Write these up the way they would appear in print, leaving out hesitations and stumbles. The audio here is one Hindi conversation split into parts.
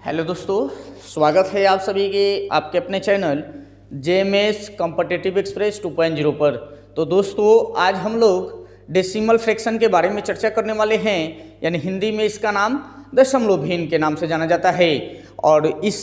हेलो दोस्तों, स्वागत है आप सभी के आपके अपने चैनल जेएमएस कॉम्पिटिटिव एक्सप्रेस 2.0 पर। तो दोस्तों, आज हम लोग डेसिमल फ्रैक्शन के बारे में चर्चा करने वाले हैं, यानी हिंदी में इसका नाम दशमलव के नाम से जाना जाता है। और इस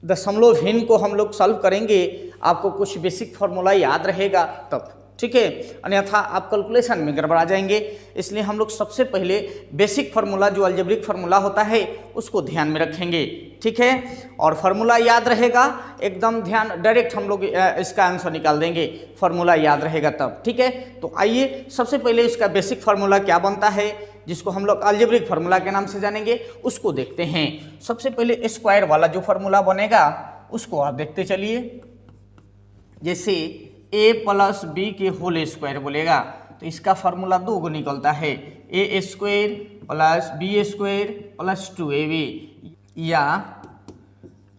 दशमलव को हम लोग सॉल्व करेंगे, आपको कुछ बेसिक फार्मूला याद रहेगा तब, ठीक है, अन्यथा आप कैलकुलेशन में गड़बड़ा जाएंगे। इसलिए हम लोग सबसे पहले बेसिक फार्मूला जो अलजेब्रिक फार्मूला होता है उसको ध्यान में रखेंगे, ठीक है। और फार्मूला याद रहेगा एकदम ध्यान, डायरेक्ट हम लोग इसका आंसर निकाल देंगे, फार्मूला याद रहेगा तब, ठीक है। तो आइए सबसे पहले इसका बेसिक फार्मूला क्या बनता है, जिसको हम लोग अलजेब्रिक फार्मूला के नाम से जानेंगे, उसको देखते हैं। सबसे पहले स्क्वायर वाला जो फार्मूला बनेगा उसको आप देखते चलिए। जैसे a प्लस बी के होल स्क्वायर बोलेगा तो इसका फार्मूला दो गो निकलता है, a square plus B square plus 2ab, या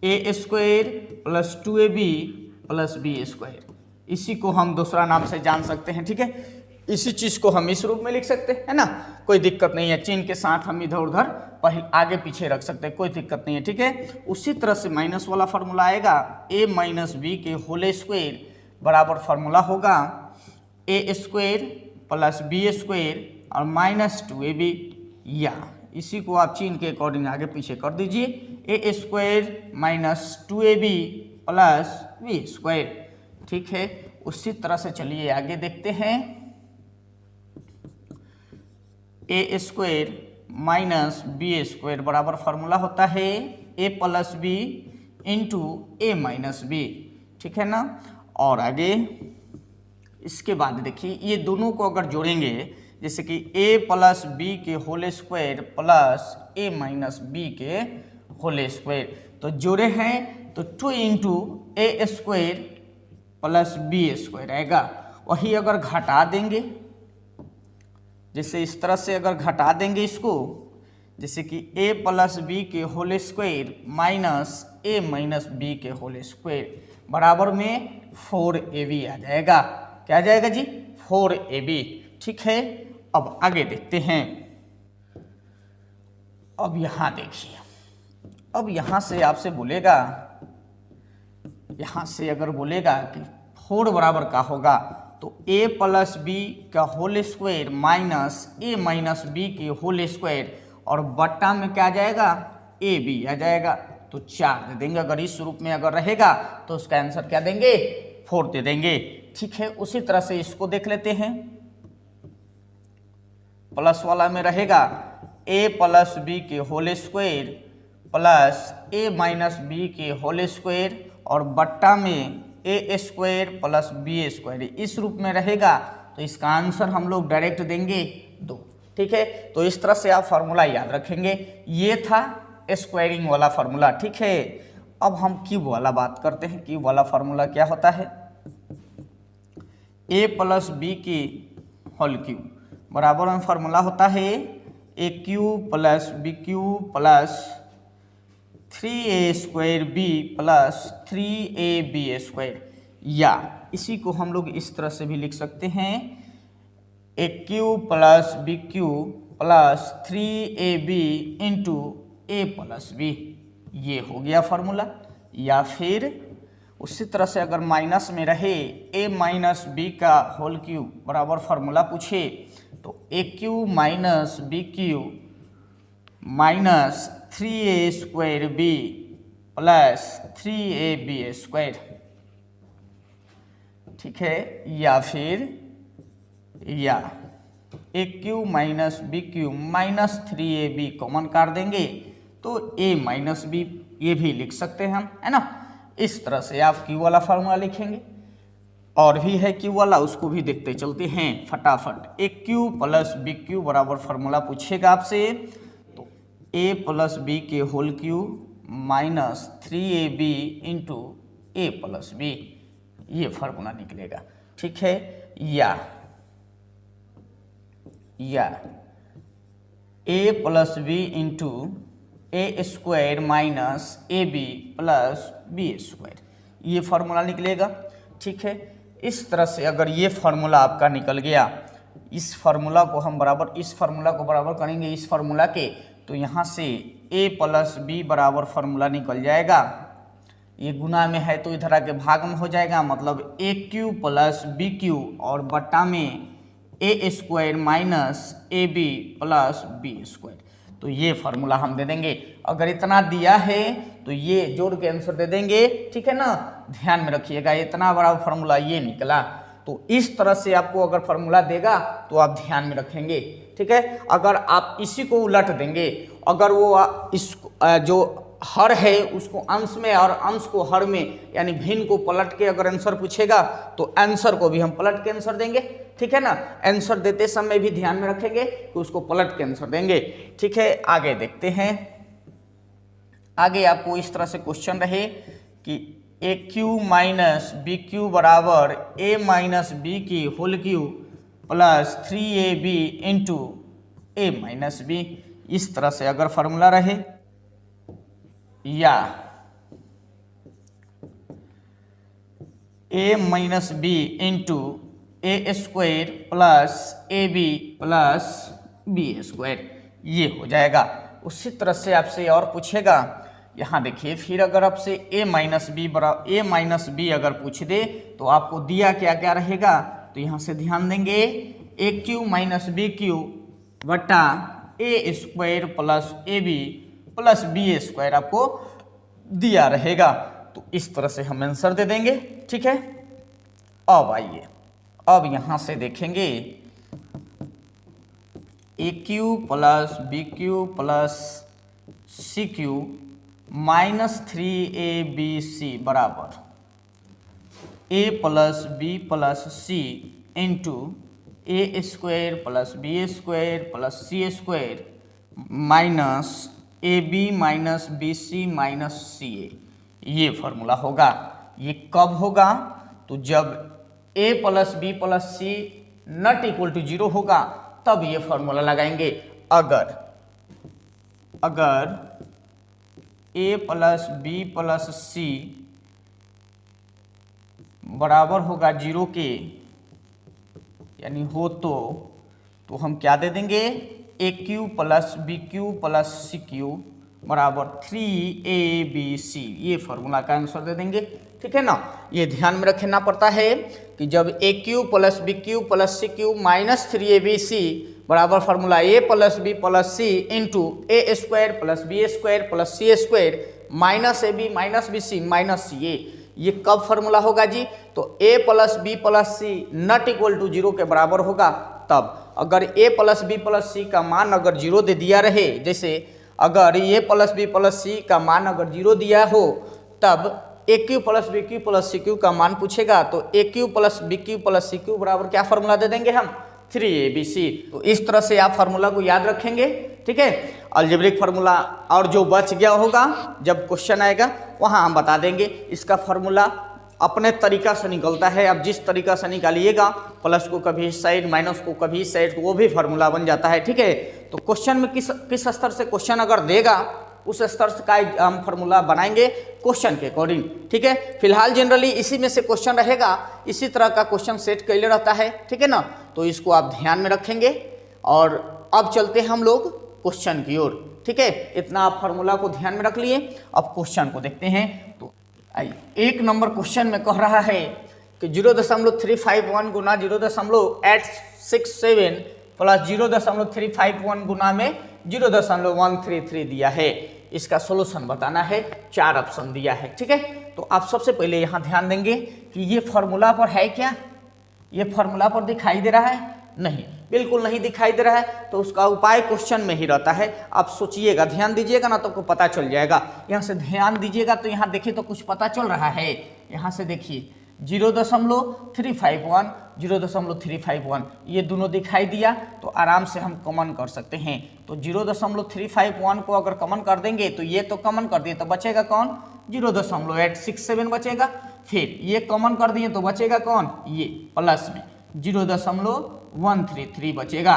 a square plus 2ab plus B square. इसी को हम दूसरा नाम से जान सकते हैं, ठीक है। इसी चीज़ को हम इस रूप में लिख सकते हैं ना, कोई दिक्कत नहीं है। चिन्ह के साथ हम इधर उधर पहले आगे पीछे रख सकते हैं, कोई दिक्कत नहीं है, ठीक है। उसी तरह से माइनस वाला फार्मूला आएगा, a माइनस बी के होल स्क्वायर बराबर फार्मूला होगा ए स्क्वायर प्लस बी स्क्वायर और माइनस 2ab, या इसी को आप चिन्ह के अकॉर्डिंग आगे पीछे कर दीजिए, a square minus 2ab plus B square, ठीक है। उसी तरह से चलिए आगे देखते हैं, a square minus B square बराबर फार्मूला होता है a plus B into a minus b, ठीक है ना। और आगे इसके बाद देखिए, ये दोनों को अगर जोड़ेंगे, जैसे कि a प्लस बी के whole square plus a minus B के होल स्क्वायर, तो जोड़े हैं तो 2 इंटू ए स्क्वायर प्लस बी स्क्वायर आएगा। वही अगर घटा देंगे, जैसे इस तरह से अगर घटा देंगे इसको, जैसे कि a प्लस बी के whole square minus a minus B के होल स्क्वायर बराबर में 4ab आ जाएगा। क्या आ जाएगा जी? 4ab, ठीक है। अब आगे देखते हैं। अब यहां देखिए, अब यहां से आपसे बोलेगा, यहां से अगर बोलेगा कि 4 बराबर का होगा तो a प्लस बी का whole square minus a minus B के होल स्क्वायर और बट्टा में क्या आ जाएगा? ab आ जाएगा। तो 4 दे देंगे, अगर इस रूप में अगर रहेगा तो उसका आंसर क्या देंगे? 4 दे देंगे, ठीक है। उसी तरह से इसको देख लेते हैं, प्लस वाला में रहेगा a प्लस बी के whole square plus a minus B के होल स्क्वायर और बट्टा में a square plus B square, इस रूप में रहेगा तो इसका आंसर हम लोग डायरेक्ट देंगे 2, ठीक है। तो इस तरह से आप फार्मूला याद रखेंगे। ये था स्क्वायरिंग वाला फार्मूला, ठीक है। अब हम क्यूब वाला बात करते हैं। क्यूब वाला फार्मूला क्या होता है? a प्लस बी की होल क्यूब बराबर में फार्मूला होता है a cube plus b cube plus 3a square b plus 3ab square, या इसी को हम लोग इस तरह से भी लिख सकते हैं, a cube plus b cube plus 3ab into a plus b, ये हो गया फार्मूला। या फिर उसी तरह से अगर माइनस में रहे a माइनस बी का होल क्यूब बराबर फार्मूला पूछे तो a cube minus b cube minus 3a square b plus 3ab square, ठीक है। या फिर या a cube minus b cube minus 3ab common काट देंगे तो a माइनस बी, ये भी लिख सकते हैं हम, है ना। इस तरह से आप क्यू वाला फार्मूला लिखेंगे। और भी है क्यू वाला, उसको भी देखते चलते हैं फटाफट। A cube plus b cube बराबर फार्मूला पूछेगा आपसे तो a प्लस बी के whole cube minus 3ab into a plus b, ये फार्मूला निकलेगा, ठीक है। या a plus B into A square minus a b plus B square, ये फार्मूला निकलेगा, ठीक है। इस तरह से अगर ये फार्मूला आपका निकल गया, इस फार्मूला को हम बराबर, इस फार्मूला को बराबर करेंगे इस फार्मूला के, तो यहाँ से a प्लस बी बराबर फार्मूला निकल जाएगा। ये गुना में है तो इधर आके भाग में हो जाएगा, मतलब a cube plus b cube और बट्टा में a square minus a b plus B square. तो ये फार्मूला हम दे देंगे। अगर इतना दिया है तो ये जोड़ के आंसर दे देंगे, ठीक है ना। ध्यान में रखिएगा, इतना बड़ा फार्मूला ये निकला। तो इस तरह से आपको अगर फार्मूला देगा तो आप ध्यान में रखेंगे, ठीक है। अगर आप इसी को उलट देंगे, अगर वो इस जो हर है उसको अंश में और अंश को हर में, यानी भिन्न को पलट के अगर आंसर पूछेगा तो आंसर को भी हम पलट के आंसर देंगे, ठीक है ना। आंसर देते समय भी ध्यान में रखेंगे कि उसको पलट के आंसर देंगे, ठीक है। आगे देखते हैं। आगे आपको इस तरह से क्वेश्चन रहे कि a cube minus b cube बराबर ए माइनस बी की whole cube plus 3ab into a minus b. इस तरह से अगर फार्मूला रहे, या a minus b into A square plus a b plus B square, ये हो जाएगा। उसी तरह से आपसे और पूछेगा, यहाँ देखिए, फिर अगर आपसे a माइनस बी अगर पूछ दे तो आपको दिया क्या क्या रहेगा। तो यहाँ से ध्यान देंगे, a cube minus b cube बटा a square plus a b plus B square आपको दिया रहेगा। तो इस तरह से हम आंसर दे देंगे, ठीक है। अब आइए, अब यहाँ से देखेंगे a cube plus b cube plus c cube minus 3abc बराबर a plus b plus c into A square plus B square plus c square minus a b minus b c minus c a. ये फार्मूला होगा। ये कब होगा? तो जब a plus b plus c not equal to 0 होगा तब ये फार्मूला लगाएंगे। अगर a plus b plus c बराबर होगा 0 के, यानी हो तो हम क्या दे देंगे, a cube plus b cube plus c cube बराबर 3abc। ये फार्मूला का आंसर दे देंगे, ठीक है ना। ये ध्यान में रखना पड़ता है कि जब a cube plus b cube plus c cube minus 3abc बराबर formula a plus b plus c into A square plus B square plus c square minus a b minus b c minus c a, ये कब फार्मूला होगा जी? तो a plus b plus c not equal to 0 के बराबर होगा तब। अगर a plus b plus c का मान अगर 0 दे दिया रहे, जैसे अगर a plus b plus c का मान अगर 0 दिया हो तब a cube plus b cube plus c cube का मान पूछेगा तो a cube plus b cube plus c cube बराबर क्या फार्मूला दे देंगे हम, 3abc। तो इस तरह से आप फार्मूला को याद रखेंगे, ठीक है। अलजेब्रिक फार्मूला और जो बच गया होगा जब क्वेश्चन आएगा वहाँ हम बता देंगे। इसका फार्मूला अपने तरीका से निकलता है, आप जिस तरीका से निकालिएगा, प्लस को कभी इस साइड माइनस को कभी इस साइड, तो वो भी फार्मूला बन जाता है, ठीक है। तो क्वेश्चन में किस स्तर से क्वेश्चन अगर देगा उस स्तर का हम फार्मूला बनाएंगे क्वेश्चन के अकॉर्डिंग, ठीक है। फिलहाल जनरली इसी में से क्वेश्चन रहेगा, इसी तरह का क्वेश्चन सेट कैले रहता है, ठीक है ना। तो इसको आप ध्यान में रखेंगे। और अब चलते हैं हम लोग क्वेश्चन की ओर, ठीक है। इतना आप फार्मूला को ध्यान में रख लिए। अब क्वेश्चन को देखते हैं। तो एक नंबर क्वेश्चन में कह रहा है कि 0.351 गुना 0.867 प्लस 0.351 गुना में 0.133 दिया है। इसका सोल्यूशन बताना है। 4 ऑप्शन दिया है, ठीक है। तो आप सबसे पहले यहाँ ध्यान देंगे कि ये फार्मूला पर है क्या, ये फार्मूला पर दिखाई दे रहा है? नहीं, बिल्कुल नहीं दिखाई दे रहा है। तो उसका उपाय क्वेश्चन में ही रहता है। आप सोचिएगा, ध्यान दीजिएगा ना तो आपको पता चल जाएगा। यहाँ से ध्यान दीजिएगा तो यहाँ देखिए तो कुछ पता चल रहा है। यहाँ से देखिए 0.351 0.351 ये दोनों दिखाई दिया तो आराम से हम कॉमन कर सकते हैं। तो 0.351 को अगर कॉमन कर देंगे तो ये तो कॉमन कर दिए तो बचेगा कौन, 0.867 बचेगा। फिर ये कॉमन कर दिए तो बचेगा कौन, ये प्लस में 0.133 बचेगा।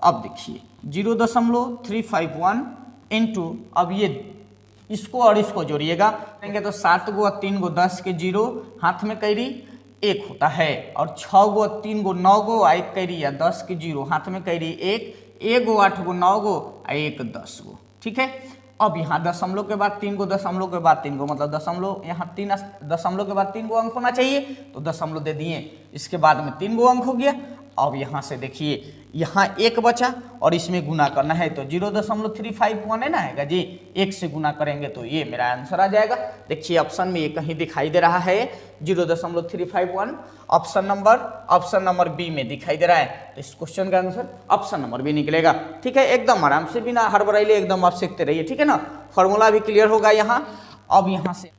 अब देखिए 0.351 इंटू, अब ये इसको और इसको जोड़िएगा तो 7 गो 3 गो 10 के 0 हाथ में कैरी 1 होता है, और 6 गो 3 गो 9 गो 1 कैरी या 10 के 0 हाथ में कैरी 1 1 गो 8 गो 9 गो और 1 10 गो, ठीक है। अब यहाँ दशमलव के बाद 3 गो, दशमलव के बाद 3 गो, मतलब दशमलव यहाँ 3 दशमलव के बाद 3 गो अंक होना चाहिए, तो दशमलव दे दिए, इसके बाद में 3 गो अंक हो गया। अब यहाँ से देखिए यहाँ 1 बचा और इसमें गुना करना है, तो 0.351 है ना आएगा जी, 1 से गुना करेंगे तो ये मेरा आंसर आ जाएगा। देखिए ऑप्शन में ये कहीं दिखाई दे रहा है 0.351, ऑप्शन नंबर बी में दिखाई दे रहा है, तो इस क्वेश्चन का आंसर ऑप्शन नंबर बी निकलेगा, ठीक है। एकदम आराम से, बिना हड़बड़ाइले एकदम आप सीखते रहिए, ठीक है ना। फॉर्मूला भी क्लियर होगा यहाँ। अब यहाँ से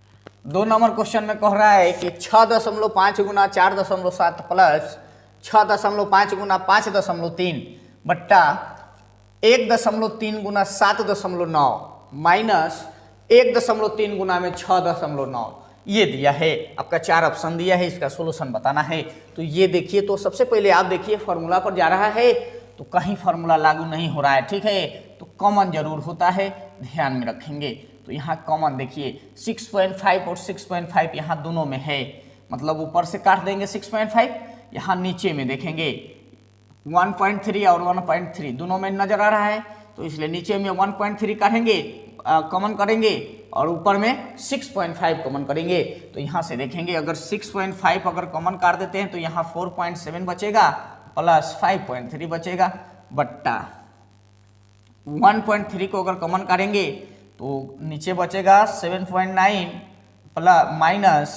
2 नंबर क्वेश्चन में कह रहा है कि 6.5 गुना 4.7 प्लस 6.5 गुना 5.3 बट्टा 1.3 गुना 7.9 माइनस 1.3 गुना में 6.9 ये दिया है। आपका 4 ऑप्शन दिया है, इसका सोल्यूशन बताना है। तो ये देखिए, तो सबसे पहले आप देखिए फॉर्मूला पर जा रहा है तो कहीं फॉर्मूला लागू नहीं हो रहा है, ठीक है। तो कॉमन जरूर होता है, ध्यान में रखेंगे। तो यहाँ कॉमन देखिए 6.5 और 6.5 यहाँ दोनों में है, मतलब ऊपर से काट देंगे 6.5, यहाँ नीचे में देखेंगे 1.3 और 1.3 दोनों में नजर आ रहा है, तो इसलिए नीचे में 1.3 काटेंगे, कॉमन करेंगे और ऊपर में 6.5 कॉमन करेंगे। तो यहाँ से देखेंगे अगर 6.5 अगर कॉमन काट देते हैं तो यहाँ 4.7 बचेगा प्लस 5.3 बचेगा बट्टा 1.3 को अगर कॉमन करेंगे तो नीचे बचेगा 7.9 प्लस माइनस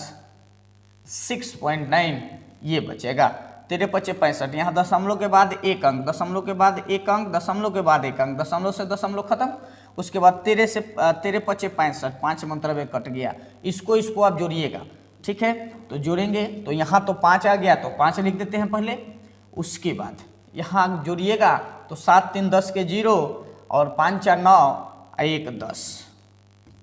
6.9 ये बचेगा। 13 5 65, यहाँ दशमलव के बाद 1 अंक, दशमलव के बाद 1 अंक, दशमलव के बाद 1 अंक, दशमलव से दशमलव खत्म, उसके बाद 13 5 65, 5 मतलब 1 कट गया, इसको आप जोड़िएगा, ठीक है। तो जोड़ेंगे तो यहाँ तो 5 आ गया, तो 5 लिख देते हैं पहले, उसके बाद यहाँ जोड़िएगा तो 7 3 10 के 0 और 5 4 9 1 10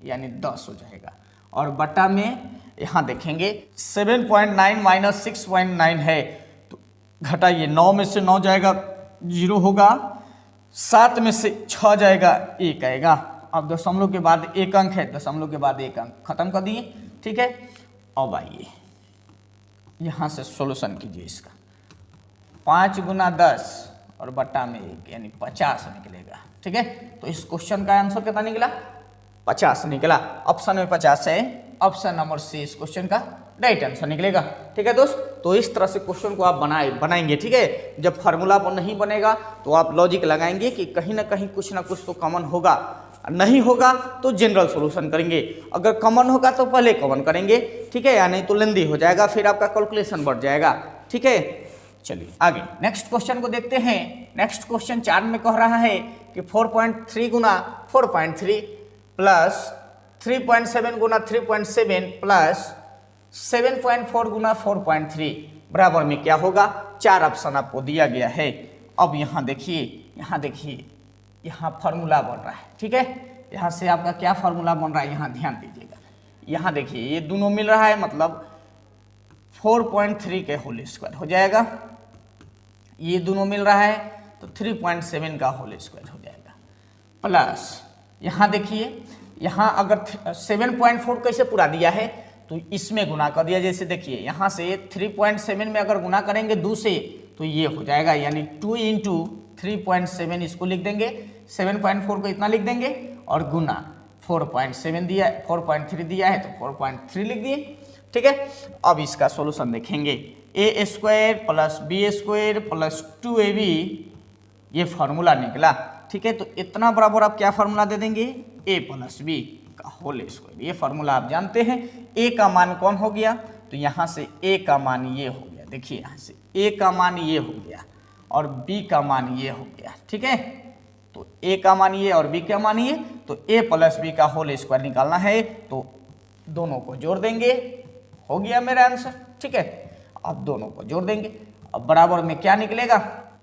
यानी 10 हो जाएगा। और बटा में यहाँ देखेंगे 7.9 माइनस 6.9 है, तो घटाइए, 9 में से 9 जाएगा 0 होगा, 7 में से 6 जाएगा 1 आएगा। अब दशमलव के बाद 1 अंक है, दशमलव के बाद 1 अंक खत्म कर दिए, ठीक है। अब आइए यहाँ से सॉल्यूशन कीजिए इसका, 5 गुना 10 और बटा में 1 यानी 50 निकलेगा, ठीक है। तो इस क्वेश्चन का आंसर कितना निकला? 50 निकला। ऑप्शन में 50 है, ऑप्शन नंबर सी इस क्वेश्चन का राइट आंसर निकलेगा, ठीक है दोस्त। तो इस तरह से क्वेश्चन को आप बनाएंगे, ठीक है। जब फार्मूला पर नहीं बनेगा तो आप लॉजिक लगाएंगे कि कहीं ना कहीं कुछ ना कुछ तो कॉमन होगा, नहीं होगा तो जनरल सॉल्यूशन करेंगे, अगर कॉमन होगा तो पहले कॉमन करेंगे, ठीक है, या नहीं तो लेंदी हो जाएगा, फिर आपका कैलकुलेशन बढ़ जाएगा, ठीक है। चलिए आगे नेक्स्ट क्वेश्चन को देखते हैं। नेक्स्ट क्वेश्चन 4 में कह रहा है कि 4.3 गुना 4.3 प्लस 3.7 गुना 3.7 प्लस 7.4 गुना 4.3 बराबर में क्या होगा? 4 ऑप्शन आपको दिया गया है। अब यहाँ देखिए यहाँ फार्मूला बन रहा है, ठीक है। यहाँ से आपका क्या फार्मूला बन रहा है, यहाँ ध्यान दीजिएगा। यहाँ देखिए ये दोनों मिल रहा है, मतलब 4.3 के होल स्क्वायर हो जाएगा, ये दोनों मिल रहा है तो 3.7 का होल स्क्वायर हो जाएगा, प्लस यहाँ देखिए यहाँ अगर 7.4 कैसे पूरा दिया है तो इसमें गुना कर दिया। जैसे देखिए यहाँ से 3.7 में अगर गुना करेंगे 2 से तो ये हो जाएगा, यानी 2 इंटू 3.7 इसको लिख देंगे, 7.4 को इतना लिख देंगे और गुना 4.7 दिया, 4.3 दिया है तो 4.3 लिख दिए, ठीक है। अब इसका सॉल्यूशन देखेंगे, a square plus B square plus 2ab ये फार्मूला निकला, ठीक है। तो इतना बराबर आप क्या फार्मूला दे देंगे, ए प्लस बी का होल स्क्वायर, ये फार्मूला आप जानते हैं। ए का मान कौन हो गया, तो यहाँ से ए का मान ये हो गया, देखिए यहाँ से ए का मान ये हो गया और बी का मान ये हो गया, ठीक है। तो ए का मान ये और बी का मान ये, तो ए प्लस बी का होल स्क्वायर निकालना है तो दोनों को जोड़ देंगे, हो गया मेरा आंसर, ठीक है। अब दोनों को जोड़ देंगे, अब बराबर में क्या निकलेगा,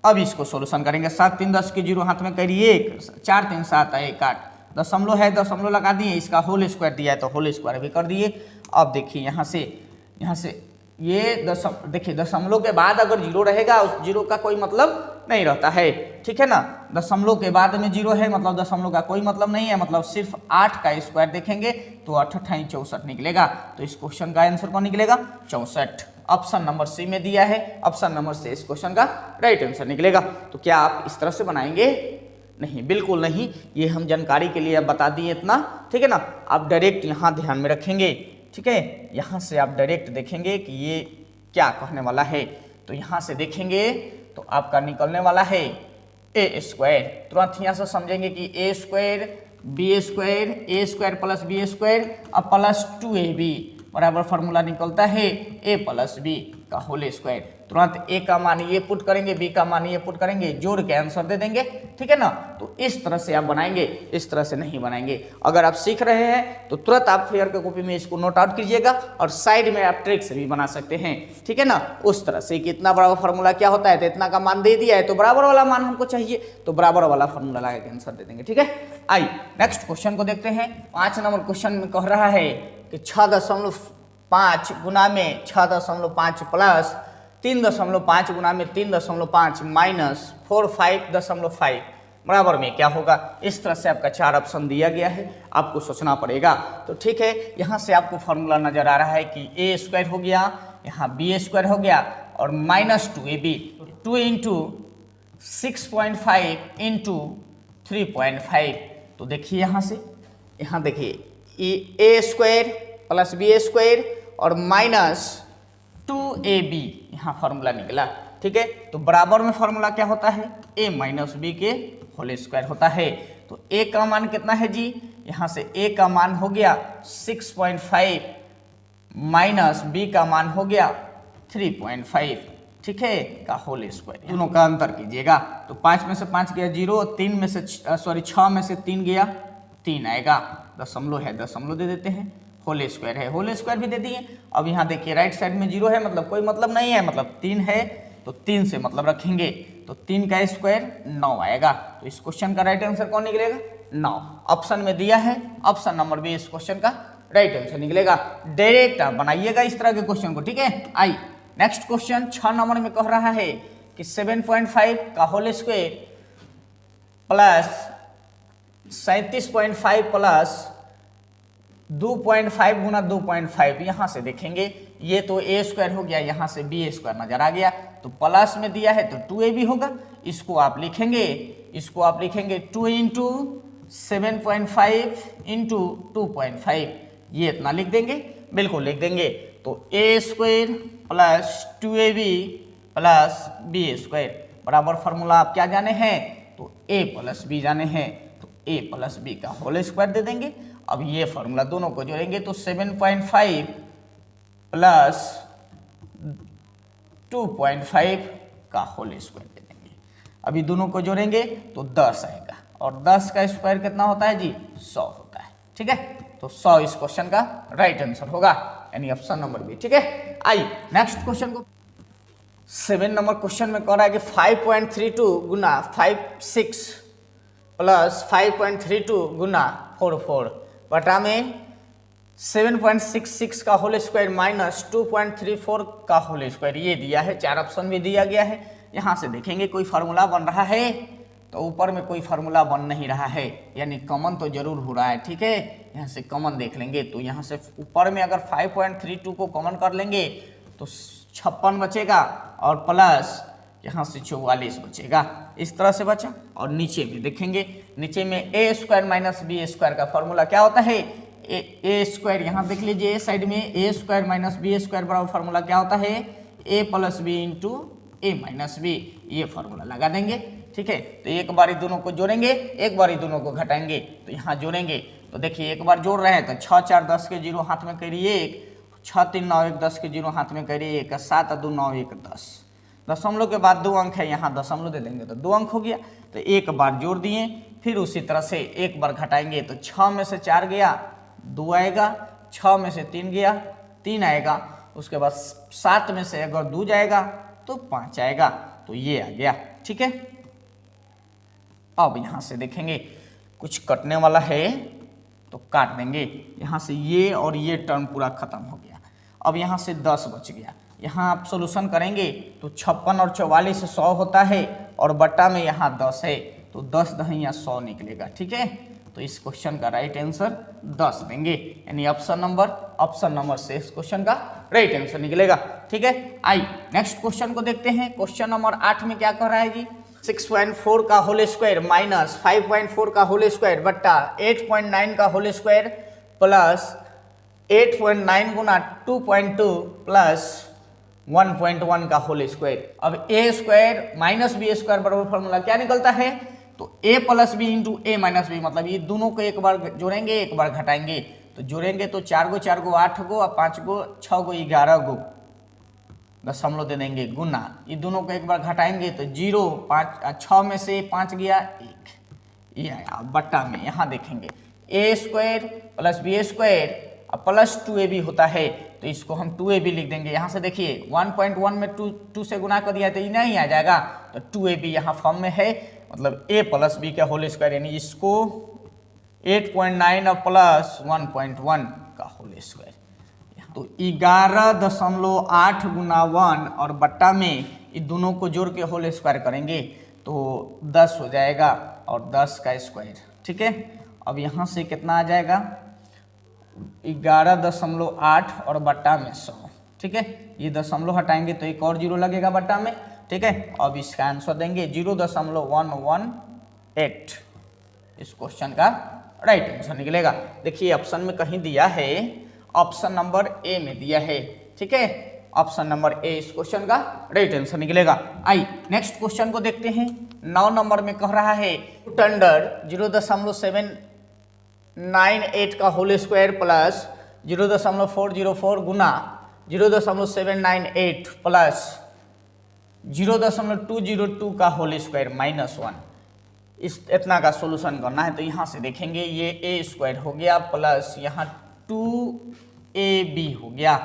अब इसको सॉल्यूशन करेंगे। 7 3 10 के 0 हाथ में करिए, 4 3 7 1 8, दशमलव है दशमलव लगा दिए, इसका होल स्क्वायर दिया है तो होल स्क्वायर भी कर दिए। अब देखिए यहाँ से ये देखिए दशमलव के बाद अगर 0 रहेगा, उस 0 का कोई मतलब नहीं रहता है, ठीक है ना। दशमलव के बाद में 0 है मतलब दशमलव का कोई मतलब नहीं है, मतलब सिर्फ 8 का स्क्वायर देखेंगे तो 8 8 64 निकलेगा। तो इस क्वेश्चन का आंसर कौन निकलेगा, 64, ऑप्शन नंबर सी में दिया है, ऑप्शन नंबर सी इस क्वेश्चन का राइट आंसर निकलेगा। तो क्या आप इस तरह से बनाएंगे? नहीं, बिल्कुल नहीं, ये हम जानकारी के लिए बता दिए इतना, ठीक है ना। आप डायरेक्ट यहाँ ध्यान में रखेंगे, ठीक है, यहाँ से आप डायरेक्ट देखेंगे कि ये क्या कहने वाला है। तो यहाँ से देखेंगे तो आपका निकलने वाला है ए स्क्वायर। तुरंत यहाँ से समझेंगे कि a square b square plus B square अब प्लस 2ab बराबर फॉर्मूला निकलता है ए प्लस बी का होल स्क्वायर। तुरंत ए का मान ये पुट करेंगे, बी का मान ये पुट करेंगे, जोड़ के आंसर दे देंगे, ठीक है ना। तो इस तरह से आप बनाएंगे, इस तरह से नहीं बनाएंगे। अगर आप सीख रहे हैं तो तुरंत आप फेयर के कॉपी में इसको नोट आउट कीजिएगा और साइड में आप ट्रिक से भी बना सकते हैं, ठीक है ना। उस तरह से कि इतना बड़ा फार्मूला क्या होता है, तो इतना का मान दे दिया है तो बराबर वाला मान हमको चाहिए, तो बराबर वाला फार्मूला लगा के आंसर दे देंगे, ठीक है। आइए नेक्स्ट क्वेश्चन को देखते हैं। 5 नंबर क्वेश्चन में कह रहा है कि 6.5 गुना में 6.5 प्लस 3.5 गुना में 3.5 माइनस 45.5 बराबर में क्या होगा। इस तरह से आपका 4 ऑप्शन दिया गया है, आपको सोचना पड़ेगा। तो ठीक है, यहाँ से आपको फॉर्मूला नजर आ रहा है कि ए स्क्वायर हो गया, यहाँ बी स्क्वायर हो गया और माइनस 2ab, 2 इंटू 6.5 इंटू 3.5। तो देखिए यहाँ से, यहाँ देखिए ए स्क्वायर प्लस बी स्क्वायर और माइनस 2ab यहाँ फॉर्मूला निकला, ठीक है। तो बराबर में फॉर्मूला क्या होता है, a माइनस बी के होल स्क्वायर होता है। तो a का मान कितना है जी, यहाँ से a का मान हो गया 6.5 माइनस b का मान हो गया 3.5, ठीक है, का होल स्क्वायर। दोनों का अंतर कीजिएगा तो 5 में से 5 गया 0, 3 में से 6 में से 3 गया 3 आएगा, दशमलव है दशमलव दे देते हैं, होल स्क्वायर है होल स्क्वायर भी दे दिए। अब यहाँ देखिए राइट साइड में 0 है, मतलब कोई मतलब नहीं है, मतलब 3 है तो 3 से मतलब रखेंगे, तो 3 का स्क्वायर 9 आएगा। तो इस क्वेश्चन का राइट आंसर कौन निकलेगा, 9 ऑप्शन में दिया है, ऑप्शन नंबर बी इस क्वेश्चन का राइट आंसर निकलेगा। डायरेक्ट आप बनाइएगा इस तरह के क्वेश्चन को, ठीक है। आई नेक्स्ट क्वेश्चन 6 नंबर में कह रहा है कि 7.5 का होल स्क्वायर प्लस 37.5 प्लस 2.5 गुना 2.5। यहाँ से देखेंगे ये तो ए स्क्वायर हो गया, यहाँ से बी स्क्वायर नजर आ गया, तो प्लस में दिया है तो 2ab होगा। इसको आप लिखेंगे 2 इंटू 7.5 इंटू 2.5, ये इतना लिख देंगे, बिल्कुल लिख देंगे। तो a square plus 2ab plus B square बराबर फार्मूला आप क्या जाने हैं, तो a प्लस बी जाने हैं, तो a प्लस बी का होल स्क्वायर दे देंगे। अब ये फार्मूला दोनों को जोड़ेंगे तो 7.5 प्लस 2.5 का होल स्क्वायर दे देंगे। अभी दोनों को जोड़ेंगे तो 10 आएगा और 10 का स्क्वायर कितना होता है जी, 100 होता है, ठीक है। तो 100 इस क्वेश्चन का राइट आंसर होगा, यानी ऑप्शन नंबर बी, ठीक है। आइए नेक्स्ट क्वेश्चन को 7 नंबर क्वेश्चन में कह रहा है कि 5.32 गुना 56 प्लस 5.32 गुना 44 बटा में 7.66 का होल स्क्वायर माइनस 2.34 का होल स्क्वायर, ये दिया है। 4 ऑप्शन भी दिया गया है। यहाँ से देखेंगे कोई फार्मूला बन रहा है, तो ऊपर में कोई फार्मूला बन नहीं रहा है, यानी कॉमन तो जरूर हो रहा है, ठीक है। यहाँ से कॉमन देख लेंगे तो यहाँ से ऊपर में अगर 5.32 को कॉमन कर लेंगे तो 56 बचेगा और प्लस यहाँ से 44 बचेगा, इस तरह से बचा। और नीचे में देखेंगे, नीचे में a square minus B square का फॉर्मूला क्या होता है, ए स्क्वायर, यहाँ देख लीजिए साइड में a square minus B square बराबर फार्मूला क्या होता है, a plus B into a minus B, ये फार्मूला लगा देंगे, ठीक है। तो एक बार दोनों को जोड़ेंगे, एक बार दोनों को घटाएंगे, तो यहाँ जोड़ेंगे तो देखिए एक बार जोड़ रहे हैं तो 6 4 10 के 0 हाथ में करिए 1, 6 3 9 1 10 के 0 हाथ में करिए 1, 7 2 9 1 10, दशमलव के बाद 2 अंक है, यहाँ दशमलव दे देंगे तो 2 अंक हो गया। तो एक बार जोड़ दिए, फिर उसी तरह से एक बार घटाएंगे तो 6 में से 4 गया 2 आएगा, 6 में से 3 गया 3 आएगा, उसके बाद 7 में से अगर 2 जाएगा तो 5 आएगा, तो ये आ गया, ठीक है। अब यहाँ से देखेंगे कुछ कटने वाला है तो काट देंगे, यहाँ से ये और ये टर्म पूरा खत्म हो गया। अब यहाँ से 10 बच गया, यहाँ आप सोल्यूशन करेंगे तो 56 और 44 100 होता है और बट्टा में यहाँ 10 है, तो 10 दहिया 100 निकलेगा, ठीक है। तो इस क्वेश्चन का राइट आंसर 10 देंगे, यानी ऑप्शन नंबर से इस क्वेश्चन का राइट आंसर निकलेगा। ठीक है, आई नेक्स्ट क्वेश्चन को देखते हैं। क्वेश्चन नंबर 8 में क्या कह रहा है जी, 6.4 का होल स्क्वायर माइनस 5.4 का होल स्क्वायर बट्टा 8.9 का होल स्क्वायर प्लस 8.9 गुना 2.2 प्लस 1.1 का होल स्क्वायर। अब ए स्क्वायर माइनस बी स्क्वायर बराबर फॉर्मूला क्या निकलता है, तो a plus B into a minus B, मतलब ये दोनों को एक बार जोड़ेंगे एक बार घटाएंगे। तो जोड़ेंगे तो 4 गो 8 गो और 5 गो 6 गो 11 गो दशमलव दे देंगे गुना, ये दोनों को एक बार घटाएंगे तो 0 5 6 में से 5 गया 1, ये आया बट्टा में। यहाँ देखेंगे a square plus B square plus 2ab होता है, तो इसको हम 2ab लिख देंगे। यहाँ से देखिए 1.1 में 2 से गुना कर दिया तो ये नहीं आ जाएगा, तो 2ab यहाँ फॉर्म में है, मतलब a प्लस बी का होल स्क्वायर, यानी इसको 8.9 और प्लस 1.1 का होल स्क्वायर। तो 11.8 गुना 1 और बट्टा में ये दोनों को जोड़ के होल स्क्वायर करेंगे तो 10 हो जाएगा और 10 का स्क्वायर। ठीक है, अब यहाँ से कितना आ जाएगा 11.8 और बट्टा में 100। ठीक है, ये दशमलव हटाएंगे तो एक और जीरो लगेगा बट्टा में। ठीक है, अब इसका आंसर देंगे 0.118, इस क्वेश्चन का राइट आंसर निकलेगा। देखिए ऑप्शन में कहीं दिया है, ऑप्शन नंबर ए में दिया है। ठीक है, ऑप्शन नंबर ए इस क्वेश्चन का राइट आंसर निकलेगा। आई नेक्स्ट क्वेश्चन को देखते हैं। 9 नंबर में कह रहा है रूट अंडर 0.798 का होल स्क्वायर प्लस 0.404 गुना 0.798 प्लस 0.202 का होल स्क्वायर माइनस 1, इस इतना का सोल्यूशन करना है। तो यहाँ से देखेंगे ये ए स्क्वायर हो गया प्लस यहाँ 2ab हो गया,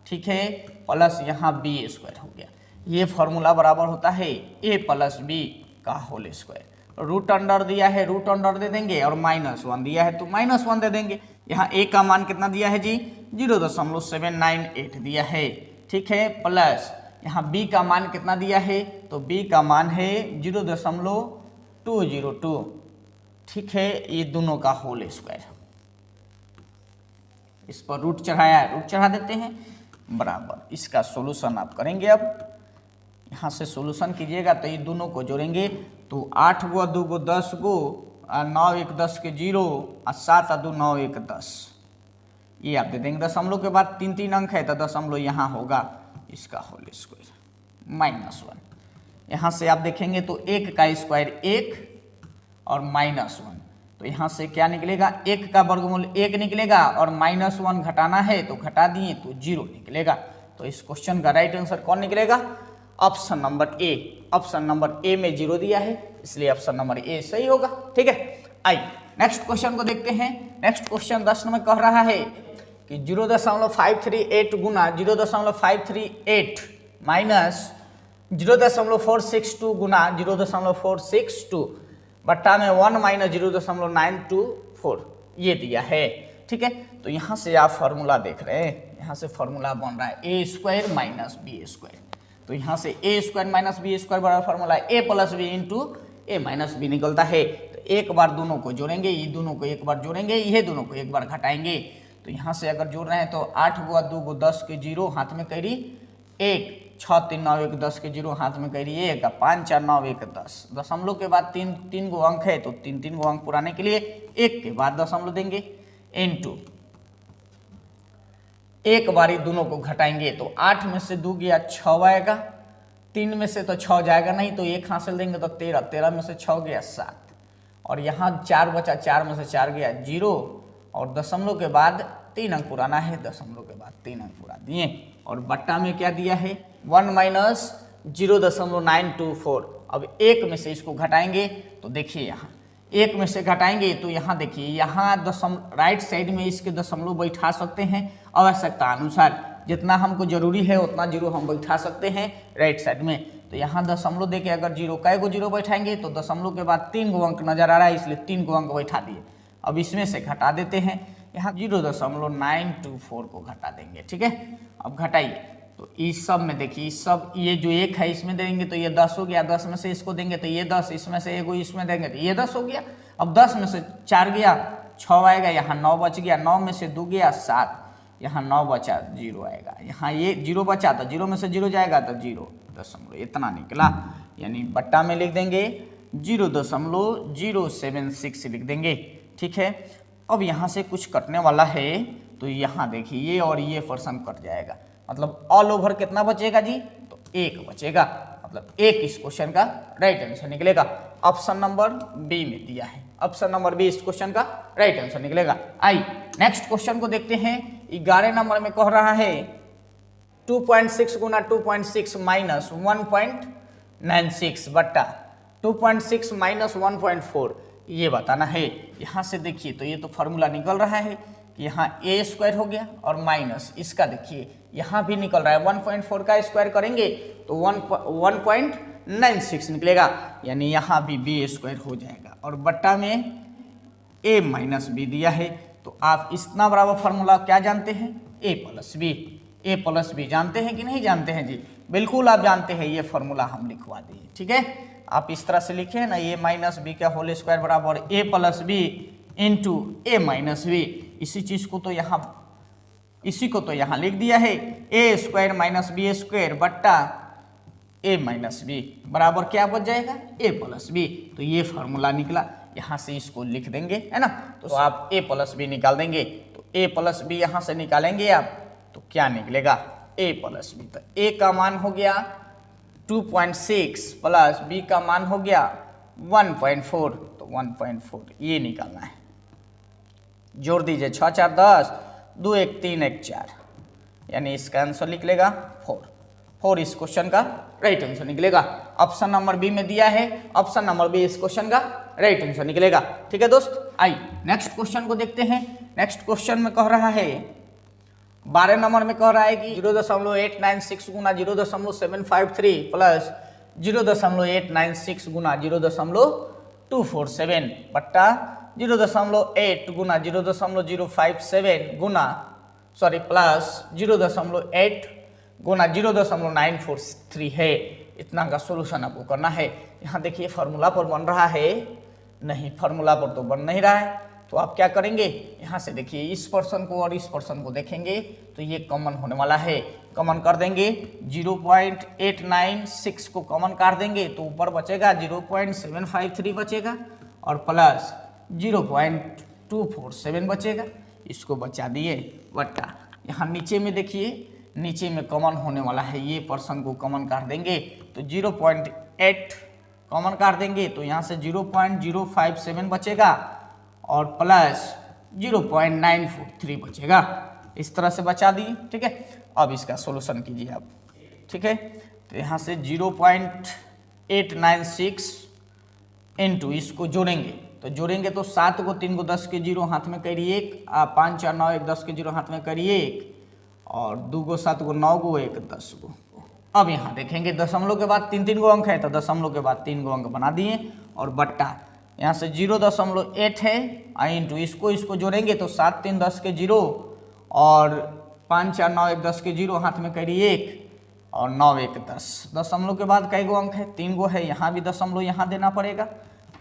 ठीक है, प्लस यहाँ बी स्क्वायर हो गया। ये फॉर्मूला बराबर होता है a प्लस बी का होल स्क्वायर। रूट अंडर दिया है, रूट अंडर दे देंगे, और -1 दिया है तो -1 दे देंगे। यहाँ a का मान कितना दिया है जी 0.798 दिया है, ठीक है, प्लस यहाँ b का मान कितना दिया है, तो b का मान है 0.202, ठीक है, ये दोनों का होल स्क्वायर। इस पर रूट चढ़ाया है, रूट चढ़ा देते हैं बराबर। इसका सॉल्यूशन आप करेंगे। अब यहाँ से सॉल्यूशन कीजिएगा तो ये दोनों को जोड़ेंगे तो 8 गो 2 गो 10 गो 9 1 10 के 0 और 7 2 9 1 10, ये आप दे देंगे। दशमलव के बाद 3 अंक है तो दशमलव यहाँ होगा इसका होल स्क्वायर -1। यहाँ से आप देखेंगे तो 1 का स्क्वायर 1 और -1, तो यहाँ से क्या निकलेगा 1 का वर्गमूल 1 निकलेगा और -1 घटाना है तो घटा दिए तो 0 निकलेगा। तो इस क्वेश्चन का राइट आंसर कौन निकलेगा, option number A. Option number A में 0 दिया है इसलिए ऑप्शन नंबर ए सही होगा। ठीक है, आइए नेक्स्ट क्वेश्चन को देखते हैं। नेक्स्ट क्वेश्चन 10 में कह रहा है कि 0.538 गुना 0.538 माइनस 0.462 गुना 0.462 बट्टा में 1 माइनस 0.924 ये दिया है। ठीक है, तो यहाँ से आप फॉर्मूला देख रहे हैं, यहाँ से फॉर्मूला बन रहा है a square minus B square. तो यहाँ से ए स्क्वायर माइनस बी स्क्वायर बराबर formula A plus B into a minus B निकलता है। तो एक बार दोनों को जोड़ेंगे, ये दोनों को एक बार जोड़ेंगे, ये दोनों को एक बार घटाएंगे। तो यहाँ से अगर जोड़ रहे हैं तो 8 गो 2 गो 10 के 0 हाथ में कैरी 1, 6 3 9 1 10 के 0 हाथ में कैरी 1, 5 4 9 1 10। दशमलव के बाद 3 गो अंक है तो 3 गो अंक पुराने के लिए 1 के बाद दशमलव देंगे इनटू एक बारी दोनों को घटाएंगे तो 8 में से 2 गया 6 आएगा, 3 में से तो 6 जाएगा नहीं तो 1 हासिल देंगे तो 13, 13 में से 6 गया 7, और यहाँ 4 बचा, 4 में से 4 गया 0, और दशमलव के बाद 3 अंक पुराना है, दशमलव के बाद 3 अंक पुरा दिए, और बट्टा में क्या दिया है 1 माइनस 0.924। अब 1 में से इसको घटाएंगे तो देखिए यहाँ 1 में से घटाएंगे तो यहाँ देखिए यहाँ राइट साइड में इसके दशमलव बैठा सकते हैं आवश्यकता अनुसार, जितना हमको जरूरी है उतना 0 हम बैठा सकते हैं राइट साइड में। तो यहाँ दशमलव देके अगर 0 कै गो 0 बैठाएंगे तो दशमलव के बाद 3 गो अंक नजर आ रहा है इसलिए 3 गो अंक बैठा दिए। अब इसमें से घटा देते हैं, यहाँ 0.924 को घटा देंगे। ठीक है, अब घटाइए तो इस सब में देखिए, इस सब ये जो 1 है इसमें देंगे तो ये 10 हो गया, 10 में से इसको देंगे तो ये 10, इसमें से एगो इसमें देंगे तो ये 10 हो गया। अब 10 में से 4 गया 6 आएगा, यहाँ 9 बच गया, 9 में से 2 गया 7, यहाँ 9 बचा 0 आएगा, यहाँ ये 0 बचा तो 0 में से 0 जाएगा तो 0 इतना निकला। यानी बट्टा में लिख देंगे 0.076 लिख देंगे। ठीक है, अब यहाँ से कुछ कटने वाला है तो यहाँ देखिए ये और ये पर्सन कट जाएगा, मतलब ऑल ओवर कितना बचेगा जी, तो 1 बचेगा, मतलब 1 इस क्वेश्चन का राइट आंसर निकलेगा। ऑप्शन नंबर बी में दिया है, ऑप्शन नंबर बी इस क्वेश्चन का राइट आंसर निकलेगा। आई नेक्स्ट क्वेश्चन को देखते हैं। 11 नंबर में कह रहा है 2.6 गुना 2.6 माइनस 1.96 बट्टा 2.6 माइनस 1.4 ये बताना है। यहाँ से देखिए तो ये तो फॉर्मूला निकल रहा है कि यहाँ a स्क्वायर हो गया और माइनस इसका देखिए यहाँ भी निकल रहा है 1.4 का स्क्वायर करेंगे तो 1.96 निकलेगा, यानी यहाँ भी b स्क्वायर हो जाएगा और बट्टा में a माइनस बी दिया है। तो आप इतना बराबर फार्मूला क्या जानते हैं, a प्लस बी जानते हैं कि नहीं जानते हैं जी, बिल्कुल आप जानते हैं, ये फार्मूला हम लिखवा दिए। ठीक है, आप इस तरह से लिखे ना a माइनस बी का होल स्क्वायर बराबर a plus B into a minus B, इसी को तो यहाँ लिख दिया है a square minus B square बट्टा a माइनस बी बराबर क्या बच जाएगा a प्लस बी। तो ये फार्मूला निकला, यहाँ से इसको लिख देंगे है ना, तो आप a प्लस बी निकाल देंगे। तो a प्लस बी यहाँ से निकालेंगे आप तो क्या निकलेगा a प्लस बी, तो a का मान हो गया 2.6 प्लस b का मान हो गया 1.4, तो 1.4 ये निकालना है। जोड़ दीजिए 6 4 10, 2 1 3 1 4, यानी इसका आंसर निकलेगा 4 इस क्वेश्चन का राइट आंसर निकलेगा। ऑप्शन नंबर बी में दिया है, ऑप्शन नंबर बी इस क्वेश्चन का राइट आंसर निकलेगा। ठीक है दोस्त, आई नेक्स्ट क्वेश्चन को देखते हैं। नेक्स्ट क्वेश्चन में कह रहा है 12 नंबर में कह रहा है कि 0.896 गुना 0.753 प्लस 0.896 गुना 0.247 बट्टा 0.8 गुना 0.057 गुना प्लस 0.8 गुना 0.943 है। इतना का सोल्यूशन आपको करना है। यहाँ देखिए फार्मूला पर बन रहा है, नहीं फार्मूला पर तो बन नहीं रहा है, तो आप क्या करेंगे, यहाँ से देखिए इस पर्सन को और इस पर्सन को देखेंगे तो ये कॉमन होने वाला है, कॉमन कर देंगे 0.896 को कॉमन काट देंगे तो ऊपर बचेगा 0.753 बचेगा और प्लस 0.247 बचेगा, इसको बचा दिए बट्टा यहाँ नीचे में देखिए नीचे में कॉमन होने वाला है, ये पर्सन को कॉमन काट देंगे तो 0.8 कॉमन काट देंगे तो यहाँ से 0.057 बचेगा और प्लस 0.943 बचेगा, इस तरह से बचा दिए। ठीक है, अब इसका सॉल्यूशन कीजिए आप। ठीक है, तो यहाँ से 0.896 इंटू इसको जोड़ेंगे तो 7 को 3 को 10 के 0 हाथ में करिए 1, 5 4 9 1 10 के 0 हाथ में करिए 1 और 2 को 7 को 9 को 1 10 को। अब यहाँ देखेंगे दशमलव के बाद 3 3 गो अंक है तो दशमलव के बाद 3 गो अंक बना दिए और बट्टा यहाँ से 0.8 है इंटू इसको जोड़ेंगे तो 7 3 10 के 0 और 5 4 9 1 10 के 0 हाथ में करिए 1 और 9 1 10। दशमलव के बाद कई गो अंक है, 3 गो है, यहाँ भी दशमलव यहाँ देना पड़ेगा।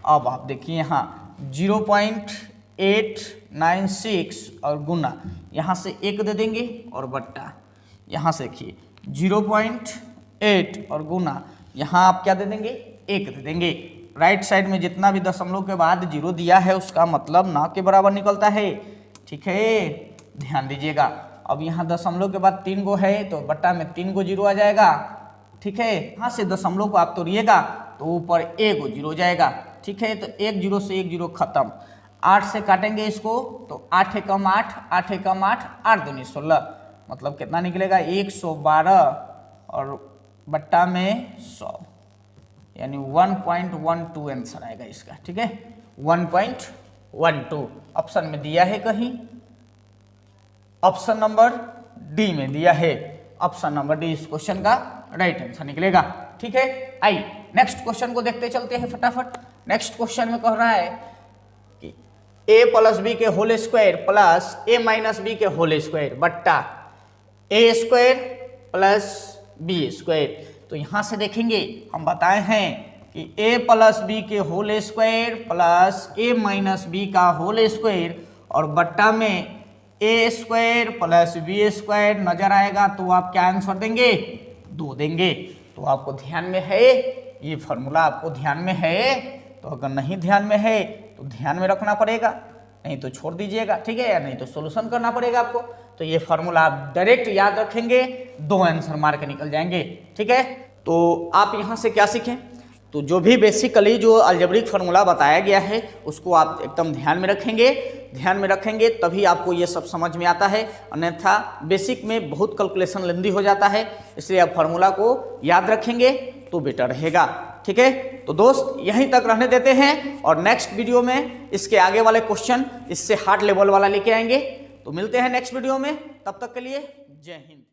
अब आप देखिए यहाँ 0.896 और गुना यहाँ से 1 दे देंगे और बट्टा यहाँ से देखिए 0.8 और गुना यहाँ आप क्या दे देंगे 1 दे देंगे। राइट साइड में जितना भी दशमलव के बाद 0 दिया है उसका मतलब ना के बराबर निकलता है। ठीक है, ध्यान दीजिएगा। अब यहाँ दशमलव के बाद 3 गो है तो बट्टा में 3 गो 0 आ जाएगा। ठीक है, यहाँ से दशमलव को आप तोड़िएगा तो ऊपर 1 गो 0 जाएगा। ठीक है, तो 1 0 से 1 0 खत्म। 8 से काटेंगे इसको तो 8 एकम 8, 8 एकम 8, 8 दूनी 16, मतलब कितना निकलेगा 112 और बट्टा में 100, यानी 1.12 आंसर आएगा इसका। ठीक है, 1.12 ऑप्शन में दिया है, कहीं ऑप्शन नंबर डी में दिया है। ऑप्शन नंबर डी इस क्वेश्चन का राइट आंसर निकलेगा। ठीक है, आई नेक्स्ट क्वेश्चन को देखते चलते हैं फटाफट। नेक्स्ट क्वेश्चन में कह रहा है कि a प्लस बी के whole square plus a minus B के होल स्क्वायर बट्टा a square plus B square. तो यहाँ से देखेंगे हम बताए हैं कि a प्लस बी के whole square plus a minus B का होल स्क्वायर और बट्टा में a square plus B square नजर आएगा तो आप क्या आंसर देंगे? 2 देंगे। तो आपको ध्यान में है ये फॉर्मूला, आपको ध्यान में है? तो अगर नहीं ध्यान में है तो ध्यान में रखना पड़ेगा, नहीं तो छोड़ दीजिएगा, ठीक है, या नहीं तो सॉल्यूशन करना पड़ेगा आपको। तो ये फॉर्मूला आप डायरेक्ट याद रखेंगे, 2 आंसर मार के निकल जाएंगे, ठीक है। तो आप यहाँ से क्या सीखें? तो जो भी बेसिकली जो अलजेब्रिक फार्मूला बताया गया है उसको आप एकदम ध्यान में रखेंगे तभी आपको ये सब समझ में आता है, अन्यथा बेसिक में बहुत कैलकुलेशन लेंदी हो जाता है, इसलिए आप फार्मूला को याद रखेंगे तो बेटर रहेगा, ठीक है। तो दोस्त यहीं तक रहने देते हैं और नेक्स्ट वीडियो में इसके आगे वाले क्वेश्चन इससे हार्ड लेवल वाला लेके आएंगे। तो मिलते हैं नेक्स्ट वीडियो में, तब तक के लिए जय हिंद।